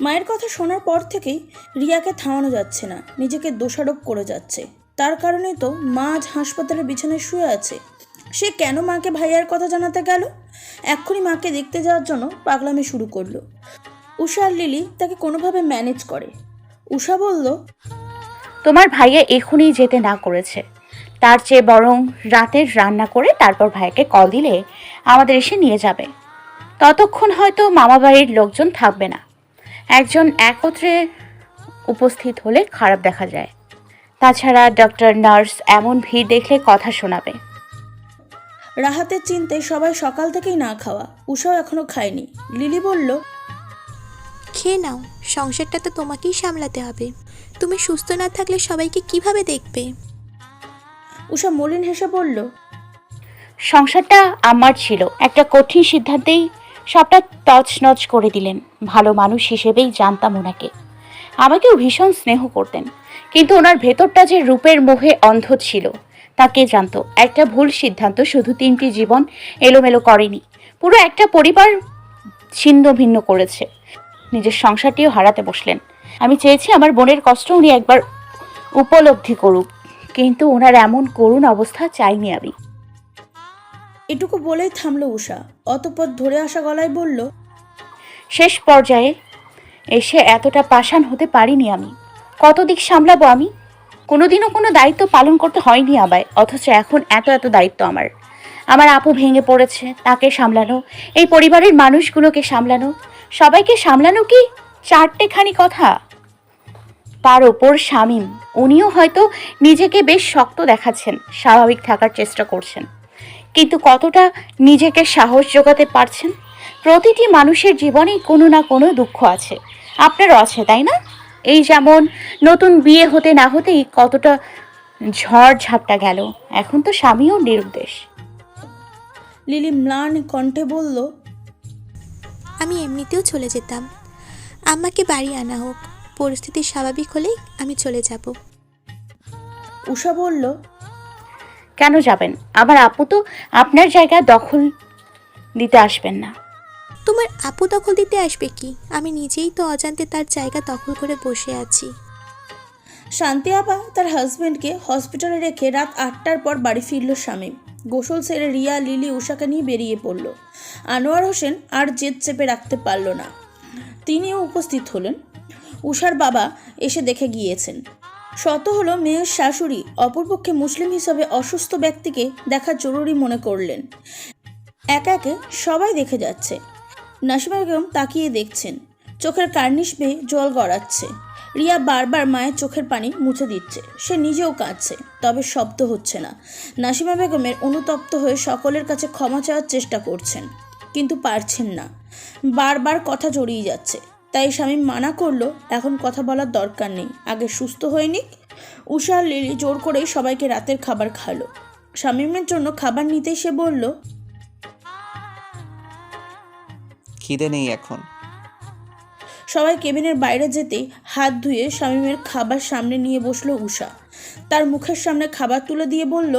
মায়ের কথা শোনার পর থেকেই রিয়াকে থামানো যাচ্ছে না, নিজেকে দোষারোপ করে যাচ্ছে। তার কারণেই তো মা আজ হাসপাতালের বিছানায় শুয়ে আছে। সে কেন মাকে ভাইয়ার কথা জানাতে গেল? এক্ষুনি মাকে দেখতে যাওয়ার জন্য পাগলামি শুরু করলো। উষা আর লিলি তাকে কোনোভাবে ম্যানেজ করে। উষা বলল, তোমার ভাইয়া এখনই যেতে না করেছে, তার চেয়ে বরং রাতের রান্না করে তারপর ভাইয়াকে কল দিলে আমাদের এসে নিয়ে যাবে। ততক্ষণ হয়তো মামাবাড়ির লোকজন থাকবে না। একজন একত্রে উপস্থিত হলে খারাপ দেখা যায়। তাছাড়া ডক্টর, নার্স এমন ভিড় দেখলে কথা শোনাবে। রাহাতের চিন্তায় সবাই সকাল থেকেই না খাওয়া। উষাও এখনো খায়নি। লিলি বলল, খেয়ে নাও, সংসারটা তো তোমাকেই সামলাতে হবে। তুমি সুস্থ না থাকলে সবাইকে কিভাবে দেখবে? উষা মলিন হেসে বলল, সংসারটা আমার ছিল, একটা কঠিন সিদ্ধান্তেই সবটা তছনছ করে দিলেন। ভালো মানুষ হিসেবেই জানতাম ওনাকে, আমাকেও ভীষণ স্নেহ করতেন, কিন্তু ওনার ভেতরটা যে রূপের মোহে অন্ধ ছিল তা কে জানতো। একটা ভুল সিদ্ধান্ত শুধু 3টি জীবন এলোমেলো করেনি, পুরো একটা পরিবার ছিন্ন ভিন্ন করেছে। নিজের সংসারটিও হারাতে বসলেন। আমি চেয়েছি আমার বোনের কষ্ট উনি একবার উপলব্ধি করুক, কিন্তু ওনার এমন করুণ অবস্থা চাইনি আমি। এটুকু বলেই থামলো উষা। অতঃপর ধরে আসা গলায় বলল, শেষ পর্যায়ে এসে এতটা পাষাণ হতে পারিনি আমি। কত দিক সামলাবো আমি? কোনোদিনও কোনো দায়িত্ব পালন করতে হয়নি আমায়, অথচ এখন এত এত দায়িত্ব আমার। আমার আপু ভেঙে পড়েছে, তাকে সামলানো, এই পরিবারের মানুষগুলোকে সামলানো, সবাইকে সামলানো কি 4টেখানি কথা? তার ওপর শামীম, উনিও হয়তো নিজেকে বেশ শক্ত দেখাচ্ছেন, স্বাভাবিক থাকার চেষ্টা করছেন, কিন্তু কতটা নিজেকে সাহস জোগাতে পারছেন? প্রতিটি মানুষের জীবনেই কোনো না কোনো দুঃখ আছে, আপনারও আছে তাই না? এই যেমন নতুন বিয়ে হতে না হতেই কতটা ঝড় ঝাপটা গেল, এখন তো স্বামীও নিরুদ্দেশ। লিলি ম্লান কণ্ঠে বলল, আমি এমনিতেও চলে যেতাম। আমাকে বাড়ি আনা হোক, পরিস্থিতি স্বাভাবিক হলেই আমি চলে যাব। উষা বলল, কেন যাবেন? আমার আপু তো আপনার জায়গা দখল দিতে আসবেন না। তোমার আপু দখল দিতে আসবে কি? আমি নিজেই তো অজান্তে তার জায়গা দখল করে বসে আছি। শান্তি আপা তার হাজব্যান্ডকে হসপিটালে রেখে রাত 8টার পর বাড়ি ফিরল শামীম। গোসল সেরে রিয়া, লিলি উষাকে নিয়ে বেরিয়ে পড়ল। আনোয়ার হোসেন আর জেদ চেপে রাখতে পারল না, তিনিও উপস্থিত হলেন। উষার বাবা এসে দেখে গিয়েছেন। শত হলো মেয়ের শাশুড়ি অপরপক্ষে মুসলিম হিসাবে অসুস্থ ব্যক্তিকে দেখা জরুরি মনে করলেন। একে একে সবাই দেখে যাচ্ছে। নাসিমা বেগম তাকিয়ে দেখছেন, চোখের কার্নিশ বেয়ে জল গড়াচ্ছে। রিয়া বারবার মায়ের চোখের পানি মুছে দিচ্ছে, সে নিজেও কাঁদছে, তবে শব্দ হচ্ছে না। নাসিমা বেগমের অনুতপ্ত হয়ে সকলের কাছে ক্ষমা চাওয়ার চেষ্টা করছেন, কিন্তু পারছেন না। বারবার কথা জড়িয়ে যাচ্ছে। তাই স্বামী মানা করলো, এখন কথা বলার দরকার নেই, আগে সুস্থ হয়ে নিক। উষা আর লিলি জোর করেই সবাইকে রাতের খাবার খালো। শামীমের জন্য খাবার নিতেই সে বলল, খিদে নেই এখন। সবাই কেবিনের বাইরে যেতেই হাত ধুয়ে শামীমের খাবার সামনে নিয়ে বসলো উষা। তার মুখের সামনে খাবার তুলে দিয়ে বলল,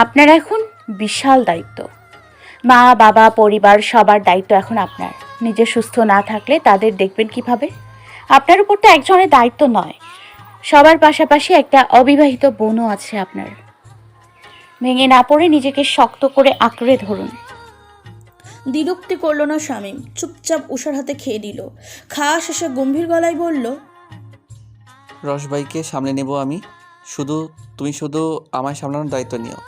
আপনার এখন বিশাল দায়িত্ব। মা, বাবা, পরিবার সবার দায়িত্ব এখন আপনার। নিজে সুস্থ না থাকলে তাদের দেখবেন কিভাবে? আপনার উপর তো একজনের দায়িত্ব নয়, সবার পাশাপাশি একটা অবিবাহিত বোনও আছে আপনার। ভেঙে না পড়ে নিজেকে শক্ত করে আঁকড়ে ধরুন। দ্বিরুক্তি করল না শামীম, চুপচাপ উষার হাতে খেয়ে নিল। খাওয়া শেষে গম্ভীর গলায় বলল, রসবাইকে সামলে নেব আমি, তুমি শুধু আমায় সামলানোর দায়িত্ব নিও।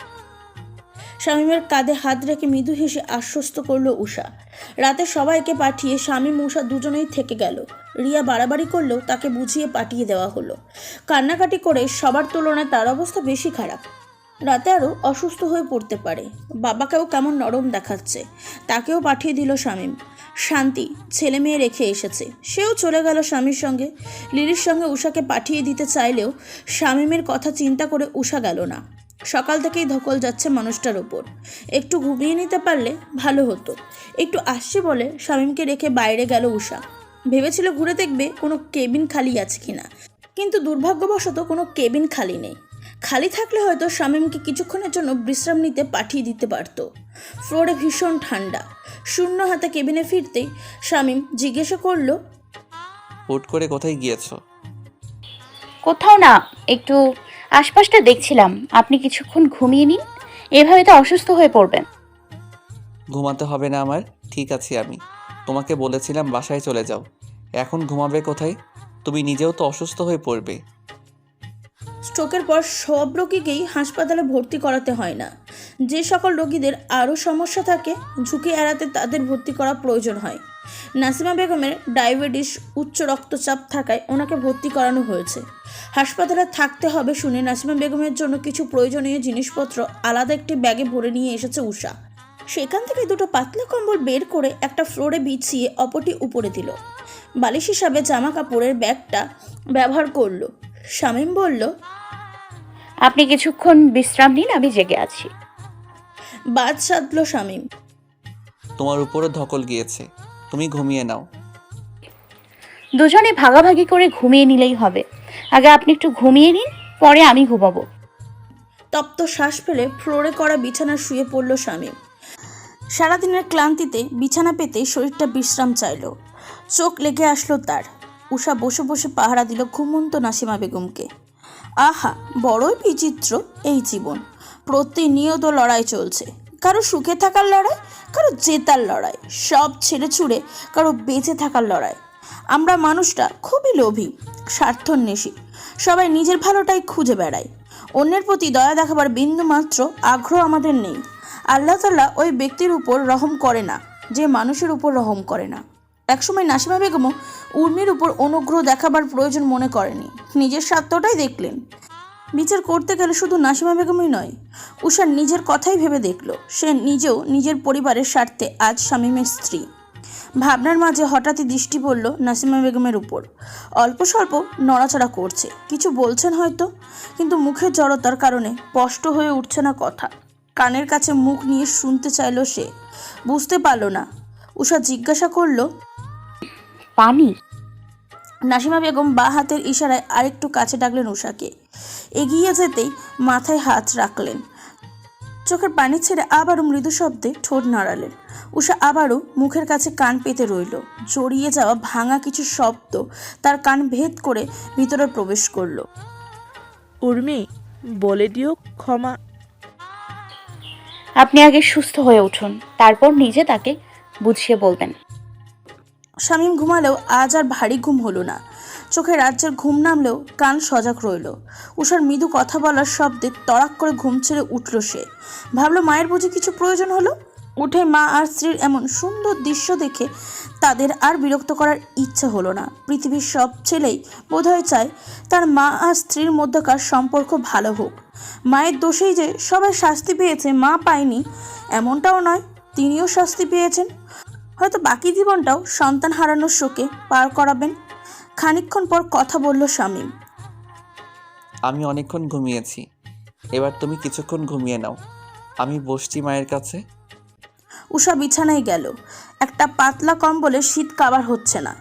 শামীমের কাঁধে হাত রেখে মৃদু হেসে আশ্বস্ত করল উষা। রাতে সবাইকে পাঠিয়ে শামীম উষা দুজনেই থেকে গেল। রিয়া বাড়াবাড়ি করলেও তাকে বুঝিয়ে পাঠিয়ে দেওয়া হলো। কান্নাকাটি করে সবার তুলনায় তার অবস্থা বেশি খারাপ। রাতে আরও অসুস্থ হয়ে পড়তে পারে। বাবাকেও কেমন নরম দেখাচ্ছে, তাকেও পাঠিয়ে দিল শামীম। শান্তি ছেলে মেয়ে রেখে এসেছে, সেও চলে গেল স্বামীর সঙ্গে। লিলির সঙ্গে উষাকে পাঠিয়ে দিতে চাইলেও শামীমের কথা চিন্তা করে উষা গেল না। সকাল থেকেই ধকল যাচ্ছে মানুষটার ওপর। একটু ঘুমিয়ে নিতে পারলে ভালো হতো। একটু আসছে বলে শামীমকে রেখে বাইরে গেল উষা। ভেবেছিল ঘুরে দেখবে কোনো কেবিন খালি আছে কিনা, কিন্তু দুর্ভাগ্যবশত কোনো কেবিন খালি নেই। খালি থাকলে হয়তো শামীমকে কিছুক্ষণের জন্য বিশ্রাম নিতে পাঠিয়ে দিতে পারত। ফ্লোরে ভীষণ ঠান্ডা। শূন্য হাতে কেবিনে ফিরতেই শামীম জিজ্ঞাসা করলো, হুট করে কোথায় গিয়েছো? কোথাও না, একটু আশপাশটা দেখছিলাম। আপনি কিছুক্ষণ ঘুমিয়ে নিন, এভাবে তো অসুস্থ হয়ে পড়বেন। ঘুমাতে হবে না আমার, ঠিক আছি আমি। তোমাকে বলেছিলাম বাসায় চলে যাও, এখন ঘুমাবে কোথায়? তুমি নিজেও তো অসুস্থ হয়ে পড়বে। স্ট্রোকের পর সব রোগীকেই হাসপাতালে ভর্তি করাতে হয় না। যে সকল রোগীদের আরও সমস্যা থাকে, ঝুঁকি এড়াতে তাদের ভর্তি করা প্রয়োজন হয়। নাসিমা বেগমের ডায়াবেটিস, উচ্চ রক্তচাপ থাকায় ওনাকে ভর্তি করানো হয়েছে। হাসপাতালে থাকতে হবে শুনে নাসিমা বেগমের জন্য কিছু প্রয়োজনীয় জিনিসপত্র আলাদা একটি ব্যাগে ভরে নিয়ে এসেছে উষা। সেখান থেকে দুটো পাতলা কম্বল বের করে একটা ফ্লোরে বিছিয়ে অপরটি উপরে দিল। বালিশ হিসাবে জামা কাপড়ের ব্যাগটা ব্যবহার করলো। শামীম বলল, আপনি কিছুক্ষণ বিশ্রাম নিন, আমি জেগে আছি। বাদ সাধল শামীম। তোমার উপরও ধকল গিয়েছে, তুমি ঘুমিয়ে নাও। দুজনে ভাগাভাগি করে ঘুমিয়ে নিলেই হবে। আগে আপনি একটু ঘুমিয়ে নিন, পরে আমি ঘুমাবো। তপ্ত শ্বাস ফেলে ফ্লোরে করা বিছানা শুয়ে পড়ল শামীম। সারাদিনের ক্লান্তিতে বিছানা পেতেই শরীরটা বিশ্রাম চাইল। চোখ লেগে আসলো তার। উষা বসে বসে পাহারা দিল ঘুমন্ত নাসিমা বেগমকে। আহা, বড়ই বিচিত্র এই জীবন। প্রতিনিয়ত লড়াই চলছে, কারো সুখে থাকার লড়াই, কারো জেতার লড়াই, সব ছেড়ে ছুড়ে কারো বেঁচে থাকার লড়াই। আমরা মানুষটা খুবই লোভী, স্বার্থন্বেষী। সবাই নিজের ভালোটাই খুঁজে বেড়ায়। অন্যের প্রতি দয়া দেখাবার বিন্দুমাত্র আগ্রহ আমাদের নেই। আল্লাহ তাআলা ওই ব্যক্তির উপর রহম করে না যে মানুষের উপর রহম করে না। একসময় নাসিমা বেগমও উর্মির উপর অনুগ্রহ দেখাবার প্রয়োজন মনে করেনি, নিজের স্বার্থটাই দেখলেন। বিচার করতে গেলে শুধু নাসিমা বেগমই নয়, উষার নিজের কথাই ভেবে দেখল সে নিজেও নিজের পরিবারের স্বার্থে আজ শামীমের স্ত্রী। ভাবনার মাঝে হঠাৎই দৃষ্টি পড়ল নাসিমা বেগমের উপর। অল্প স্বল্প নড়াচড়া করছে, কিছু বলছেন হয়তো, কিন্তু মুখের জড়তার কারণে স্পষ্ট হয়ে উঠছে না কথা। কানের কাছে মুখ নিয়ে শুনতে চাইল সে, বুঝতে পারল না। উষা জিজ্ঞাসা করল, পানি? নাসিমা বেগম বা হাতের ইশারায় আরেকটু কাছে ডাকলেন উষাকে। এগিয়ে যেতেই মাথায় হাত রাখলেন। চোখের পানি ছেড়ে আবারও মৃদু শব্দে ঠোঁট নাড়ালেন। উষা আবারও মুখের কাছে কান পেতে রইল। জড়িয়ে যাওয়া ভাঙা কিছু শব্দ তার কান ভেদ করে ভিতরে প্রবেশ করলো। উর্মি, বলে দিও ক্ষমা। আপনি আগে সুস্থ হয়ে উঠুন, তারপর নিজে তাকে বুঝিয়ে বলবেন। শামীম ঘুমালেও আজ আর ভারী ঘুম হলো না। চোখে রাজ্যের ঘুম নামলেও কান সজাগ রইল। উষার মৃদু কথা বলার শব্দে তড়াক করে ঘুম ছেড়ে উঠল সে। ভাবলো মায়ের বুঝি কিছু প্রয়োজন হলো। উঠে মা আর স্ত্রীর এমন সুন্দর দৃশ্য দেখে তাদের আর বিরক্ত করার ইচ্ছে হলো না। পৃথিবীর সব ছেলেই বোধহয় চায় তার মা আর স্ত্রীর মধ্যকার সম্পর্ক ভালো হোক। মায়ের দোষেই যে সবাই শাস্তি পেয়েছে, মা পায়নি এমনটাও নয়, তিনিও শাস্তি পেয়েছেন। হয়তো বাকি জীবনটাও সন্তান হারানোর শোকে পার করাবেন। খানিকক্ষণ পর কথা বলল শামীম। আমি অনেকক্ষণ ঘুমিয়েছি, এবার তুমি কিছুক্ষণ ঘুমিয়ে নাও, আমি বসছি মায়ের কাছে। উষা বিছানায় গেল। একটা পাতলা কম্বলে শীত কাবার হচ্ছে না।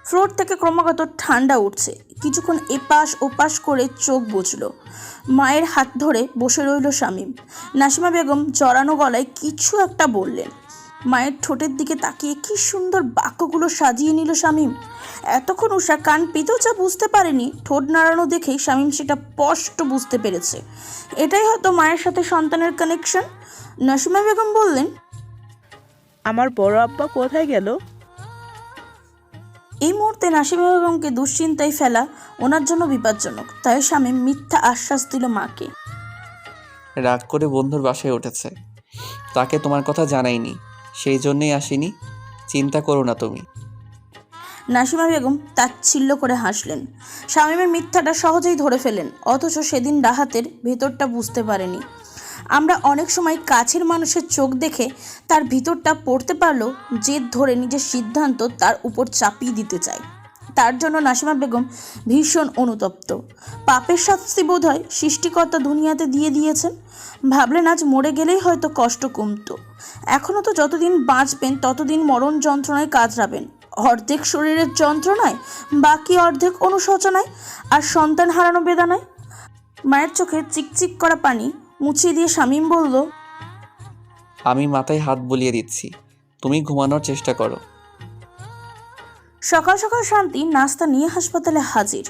ফ্লোর থেকে ক্রমাগত ঠান্ডা উঠছে। কিছুক্ষণ এপাশ ওপাশ করে চোখ বুঝল। মায়ের হাত ধরে বসে রইল শামীম। নাসিমা বেগম জড়ানো গলায় কিছু একটা বললেন। মায়ের ঠোঁটের দিকে তাকিয়ে কি সুন্দর বাক্যগুলো সাজিয়ে নিল শামীম। এতক্ষণ উষা কান পেতেও যা বুঝতে পারেনি, ঠোঁট নাড়ানো দেখেই শামীম সেটা স্পষ্ট বুঝতে পেরেছে। এটাই হয়তো মায়ের সাথে সন্তানের কানেকশন। নাসিমা বেগম বললেন, আমার বড় আব্বা কোথায় গেল? এই মুহূর্তে নাসিমা বেগমকে দুশ্চিন্তায় ফেলা ওনার জন্য বিপজ্জনক। তাই শামীম মিথ্যা আশ্বাস দিল মাকে। রাগ করে বন্ধুর বাসায় উঠেছে, তাকে তোমার কথা জানাইনি, সেই জন্যই আসিনি, চিন্তা করো না তুমি। নাসিমা বেগম তাচ্ছিল্য করে হাসলেন। শামীমের মিথ্যাটা সহজেই ধরে ফেলেন, অথচ সেদিন রাহাতের ভেতরটা বুঝতে পারেনি। আমরা অনেক সময় কাছের মানুষের চোখ দেখে তার ভিতরটা পড়তে পারলেও জেদ ধরে নিজের সিদ্ধান্ত তার উপর চাপিয়ে দিতে চাই। তার জন্য নাসিমা বেগম ভীষণ অনুতপ্ত। পাপের শাস্তি বোধহয় সৃষ্টিকর্তা দুনিয়াতে দিয়ে দিয়েছেন। ভাবলেন আজ মরে গেলেই হয়তো কষ্ট কমতো। এখনও তো যতদিন বাঁচবেন ততদিন মরণ যন্ত্রণায় কাতরাবেন। অর্ধেক শরীরের যন্ত্রণায়, বাকি অর্ধেক অনুশোচনায় আর সন্তান হারানো বেদনায়। মায়ের চোখে চিকচিক করা পানি মুছিয়ে দিয়ে শামীম বলল, আমি মাথায় হাত বুলিয়ে দিচ্ছি, তুমি ঘুমানোর চেষ্টা করো। সকাল সকাল শান্তি নাস্তা নিয়ে হাসপাতালে হাজির।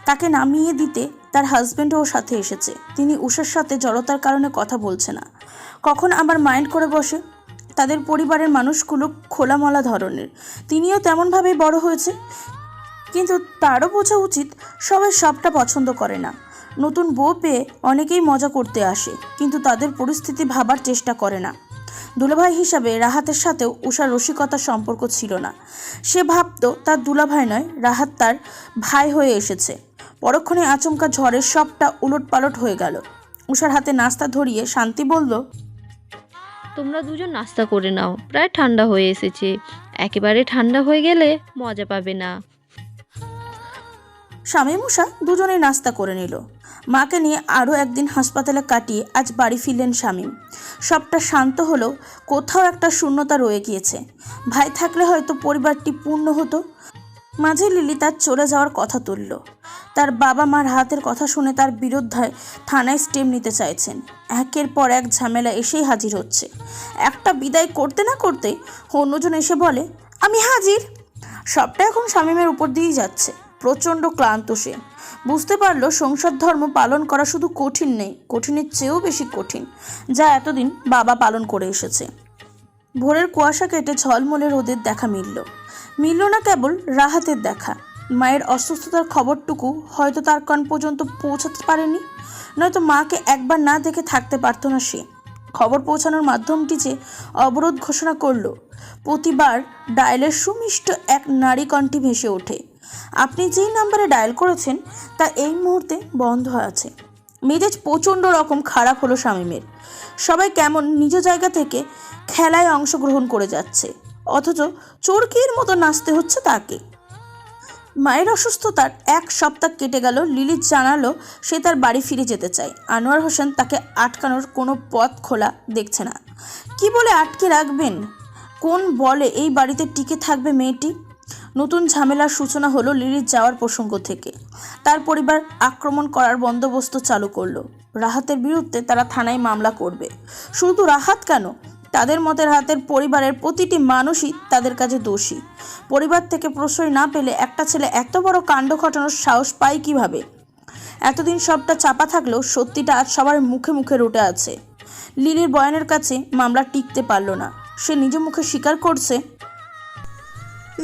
তাকে নামিয়ে দিতে তার হাজবেন্ডও ওর সাথে এসেছে। তিনি উষার সাথে জড়তার কারণে কথা বলছে না, কখন আবার মাইন্ড করে বসে। তাদের পরিবারের মানুষগুলো খোলামলা ধরনের, তিনিও তেমনভাবেই বড় হয়েছে। কিন্তু তারও বোঝা উচিত সবাই সবটা পছন্দ করে না। নতুন বউ পেয়ে অনেকেই মজা করতে আসে, কিন্তু তাদের পরিস্থিতি ভাবার চেষ্টা করে না। দুলাভাই হিসাবে রাহাতের সাথেও উষার রসিকতার সম্পর্ক ছিল না। সে ভাবতো তার দুলাভাই নয়, রাহাত তার ভাই হয়ে এসেছে। পরক্ষণে আচমকা ঝড়ে সবটা উলটপালট হয়ে গেল। উষার হাতে নাস্তা ধরিয়ে শান্তি বলল, তোমরা দুজন নাস্তা করে নাও, প্রায় ঠান্ডা হয়ে এসেছে। একেবারে ঠান্ডা হয়ে গেলে মজা পাবে না। শামীম উষা দুজনেই নাস্তা করে নিল। মাকে নিয়ে আরও একদিন হাসপাতালে কাটিয়ে আজ বাড়ি ফিরলেন শামীম। সবটা শান্ত হলেও কোথাও একটা শূন্যতা রয়ে গিয়েছে। ভাই থাকলে হয়তো পরিবারটি পূর্ণ হতো। মাঝে লিলি তার চলে যাওয়ার কথা তুলল। তার বাবা মার হাতের কথা শুনে তার বিরুদ্ধে থানায় স্টেপ নিতে চাইছেন। একের পর এক ঝামেলা এসেই হাজির হচ্ছে। একটা বিদায় করতে না করতেই অন্যজন এসে বলে, আমি হাজির। সবটা এখন শামীমের উপর দিয়েই যাচ্ছে। প্রচণ্ড ক্লান্ত সে। বুঝতে পারলো সংসার ধর্ম পালন করা শুধু কঠিন নেই, কঠিনের চেয়েও বেশি কঠিন, যা এতদিন বাবা পালন করে এসেছে। ভোরের কুয়াশা কেটে ঝলমলে রোদের দেখা মিলল না কেবল রাহাতের দেখা। মায়ের অসুস্থতার খবরটুকু হয়তো তার কান পর্যন্ত পৌঁছাতে পারেনি, নয়তো মাকে একবার না দেখে থাকতে পারতো না সে। খবর পৌঁছানোর মাধ্যমটি যে অবরোধ ঘোষণা করলো, প্রতিবার ডায়ালের সুমিষ্ট এক নারী কণ্ঠে ভেসে ওঠে, আপনি যেই নাম্বারে ডায়াল করেছেন তা এই মুহূর্তে বন্ধ আছে। মেজাজ প্রচণ্ড রকম খারাপ হলো শামীমের। সবাই কেমন নিজ জায়গা থেকে খেলায় অংশগ্রহণ করে যাচ্ছে, অথচ চোরকির মতো নাচতে হচ্ছে তাকে। মায়ের অসুস্থতার 1 সপ্তাহ কেটে গেল। লিলি জানালো সে তার বাড়ি ফিরে যেতে চায়। আনোয়ার হোসেন তাকে আটকানোর কোনো পথ খোলা দেখছে না। কি বলে আটকে রাখবেন? কোন বলে এই বাড়িতে টিকে থাকবে মেয়েটি? নতুন ঝামেলার সূচনা হলো লিলির যাওয়ার প্রসঙ্গ থেকে। তার পরিবার আক্রমণ করার বন্দোবস্ত চালু করলো। রাহাতের বিরুদ্ধে তারা থানায় মামলা করবে। শুধু রাহাত কেন, তাদের মতে রাহাতের পরিবারের প্রতিটি মানুষই তাদের কাছে দোষী। পরিবার থেকে প্রশ্রয় না পেলে একটা ছেলে এত বড় কাণ্ড ঘটানোর সাহস পায় কিভাবে? এতদিন সবটা চাপা থাকলেও সত্যিটা আজ সবার মুখে মুখে রটে আছে। লিলির বয়ানের কাছে মামলা টিকতে পারল না। সে নিজ মুখে স্বীকার করছে,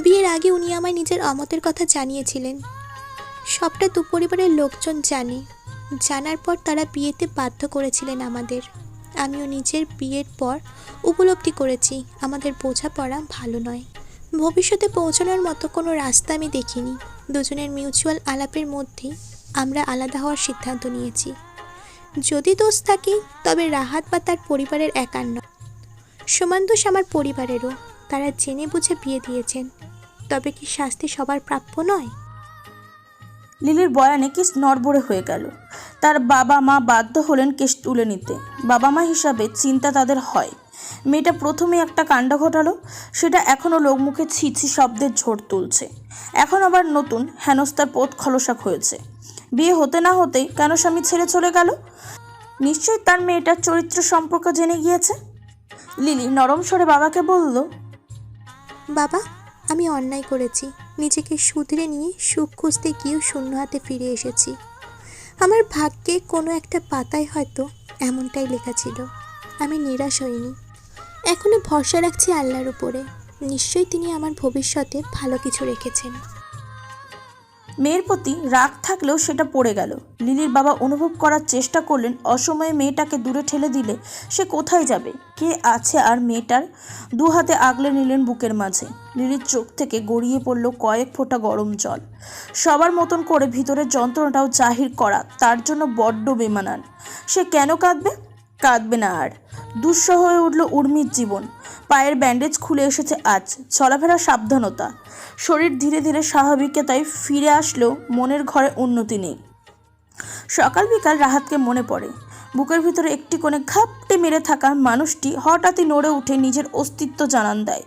বিয়ের আগে উনি আমায় নিজের অমতের কথা জানিয়েছিলেন। সবটা দু পরিবারের লোকজন জানে। জানার পর তারা বিয়েতে বাধ্য করেছিলেন আমাদের। আমিও নিজের বিয়ের পর উপলব্ধি করেছি আমাদের বোঝাপড়া ভালো নয়। ভবিষ্যতে পৌঁছানোর মতো কোনো রাস্তা আমি দেখিনি। দুজনের মিউচুয়াল আলাপের মধ্যেই আমরা আলাদা হওয়ার সিদ্ধান্ত নিয়েছি। যদি দোষ থাকে তবে রাহাত বা তার পরিবারের একার নয়, সমান দোষ আমার পরিবারেরও। তারা জেনে বুঝে বিয়ে দিয়েছেন, তবে কি শাস্তি সবার প্রাপ্য নয়? লিলির বয়ানে কেস নড়বড়ে হয়ে গেল। তার বাবা মা বাধ্য হলেন কেস তুলে নিতে। বাবা মা হিসাবে চিন্তা তাদের হয়। মেয়েটা প্রথমে একটা কাণ্ড ঘটালো, সেটা এখনও লোকমুখে ছিছি শব্দের ঝড় তুলছে। এখন আবার নতুন হেনস্থার পথ খলসাক হয়েছে। বিয়ে হতে না হতেই কেন স্বামী ছেড়ে চলে গেল? নিশ্চয়ই তার মেয়েটার চরিত্র সম্পর্ক জেনে গিয়েছে। লিলি নরম স্বরে বাবাকে বলল, বাবা, আমি অন্যায় করেছি। নিজেকে শুধরে নিয়ে সুখ খুঁজতে গিয়েও শূন্য হাতে ফিরে এসেছি। আমার ভাগ্যে কোনো একটা পাতায় হয়তো এমনটাই লেখা ছিল। আমি নিরাশ হইনি। এখনো ভরসা রাখছি আল্লাহর উপরে। নিশ্চয়ই তিনি আমার ভবিষ্যতে ভালো কিছু রেখেছেন। মেয়ের প্রতি রাগ থাকলেও সেটা পড়ে গেল। লিলির বাবা অনুভব করার চেষ্টা করলেন অসময়ে মেয়েটাকে দূরে ঠেলে দিলে সে কোথায় যাবে, কে আছে আর মেয়েটার। 2 হাতে আগলে নিলেন বুকের মাঝে। লিলির চোখ থেকে গড়িয়ে পড়ল কয়েক ফোঁটা গরম জল। সবার মতন করে ভিতরের যন্ত্রণাটাও জাহির করা তার জন্য বড্ড বেমানান। সে কেন কাঁদবে? কাঁদবে না আর। দুঃসহ হয়ে উঠল উর্মির জীবন। পায়ের ব্যান্ডেজ খুলে এসেছে আজ। চলাফেরা সাবধানতা। শরীর ধীরে ধীরে স্বাভাবিকতায় ফিরে আসলেও মনের ঘরে উন্নতি নেই। সকাল বিকাল রাহাতকে মনে পড়ে। বুকের ভিতরে একটি কোণে ঘাপটে মেরে থাকা মানুষটি হঠাৎই নড়ে উঠে নিজের অস্তিত্ব জানান দেয়।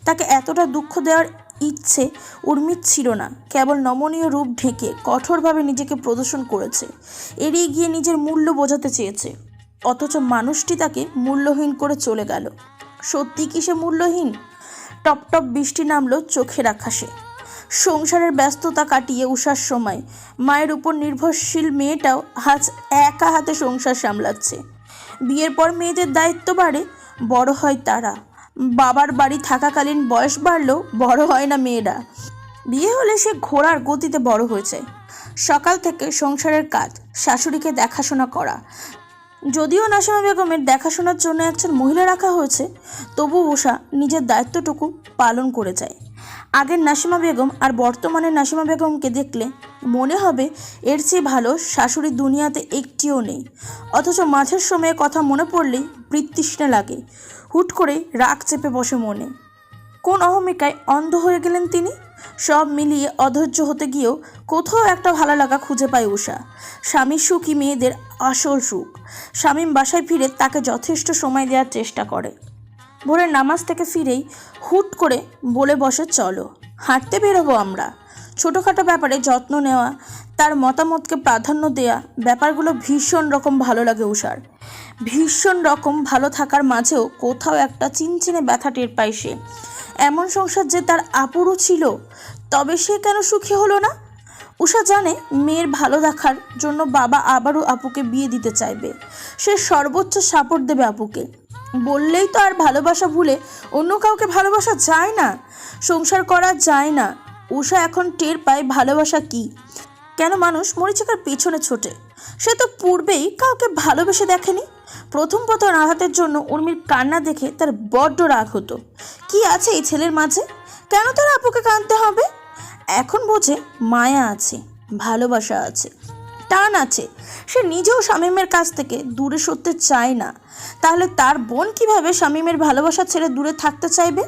তাকে এতটা দুঃখ দেওয়ার ইচ্ছে উর্মির ছিল না, কেবল নমনীয় রূপ ঢেকে কঠোরভাবে নিজেকে প্রদর্শন করেছে, এড়িয়ে গিয়ে নিজের মূল্য বোঝাতে চেয়েছে। অথচ মানুষটি তাকে মূল্যহীন করে চলে গেল। সত্যি কি সে মূল্যহীন? টপ টপ বৃষ্টি নামলো চোখের আকাশে। সংসারের ব্যস্ততা কাটিয়ে উষার সময় মায়ের উপর নির্ভরশীল মেয়েটাও আজ একা হাতে সংসার সামলাচ্ছে। বিয়ের পর মেয়েদের দায়িত্ব বাড়ে, বড় হয় তারা। বাবার বাড়ি থাকাকালীন বয়স বাড়লেও বড় হয় না মেয়েরা। বিয়ে হলে সে ঘোড়ার গতিতে বড় হয়েছে। সকাল থেকে সংসারের কাজ, শাশুড়িকে দেখাশোনা করা। যদিও নাসিমা বেগমের দেখাশোনার জন্য একজন মহিলা রাখা হয়েছে, তবু উষা নিজের দায়িত্বটুকু পালন করে যায়। আগের নাসিমা বেগম আর বর্তমানের নাসিমা বেগমকে দেখলে মনে হবে এর চেয়ে ভালো শাশুড়ি দুনিয়াতে একটিও নেই। অথচ মাঝের সময়ে কথা মনে পড়লেই বৃত্তৃষ্ণা লাগে, হুট করে রাগ চেপে বসে মনে। কোন অহমিকায় অন্ধ হয়ে গেলেন তিনি? সব মিলিয়ে অধৈর্য হতে গিয়েও কোথাও একটা ভালো লাগা খুঁজে পায় উষা। স্বামীর সুখী মেয়েদের আসল সুখ। স্বামী বাসায় ফিরে তাকে যথেষ্ট সময় দেওয়ার চেষ্টা করে। ভোরের নামাজ থেকে ফিরেই হুট করে বলে বসে, চলো হাঁটতে বেরোবো আমরা। ছোটোখাটো ব্যাপারে যত্ন নেওয়া, তার মতামতকে প্রাধান্য দেয়া, ব্যাপারগুলো ভীষণ রকম ভালো লাগে উষার। ভীষণ রকম ভালো থাকার মাঝেও কোথাও একটা চিনচিনে ব্যথা টের পায় সে। এমন সংসার যে তার আপুরও ছিল, তবে সে কেন সুখী হলো না? উষা জানে মেয়ের ভালো দেখার জন্য বাবা আবারও আপুকে বিয়ে দিতে চাইবে। সে সর্বোচ্চ সাপোর্ট দেবে আপুকে। বললেই তো আর ভালোবাসা ভুলে অন্য কাউকে ভালোবাসা যায় না, সংসার করা যায় না। উষা এখন টের পায় ভালোবাসা কি, কেন মানুষ মরিচিকার পেছনে ছোটে। সে তো পূর্বেই কাউকে ভালোবেসে দেখেনি। প্রথম আঘাতের জন্য উর্মির কান্না দেখে তার বড্ড রাগ হতো। কি আছে এই ছেলের মাঝে, কেন তার আপুকে কাঁদতে হবে? এখন বোঝে মায়া আছে, ভালোবাসা আছে, টান আছে। সে নিজেও শামীমের কাছ থেকে দূরে সরতে চায় না। তাহলে তার বোন কিভাবে শামীমের ভালোবাসা ছেড়ে দূরে থাকতে চাইবে?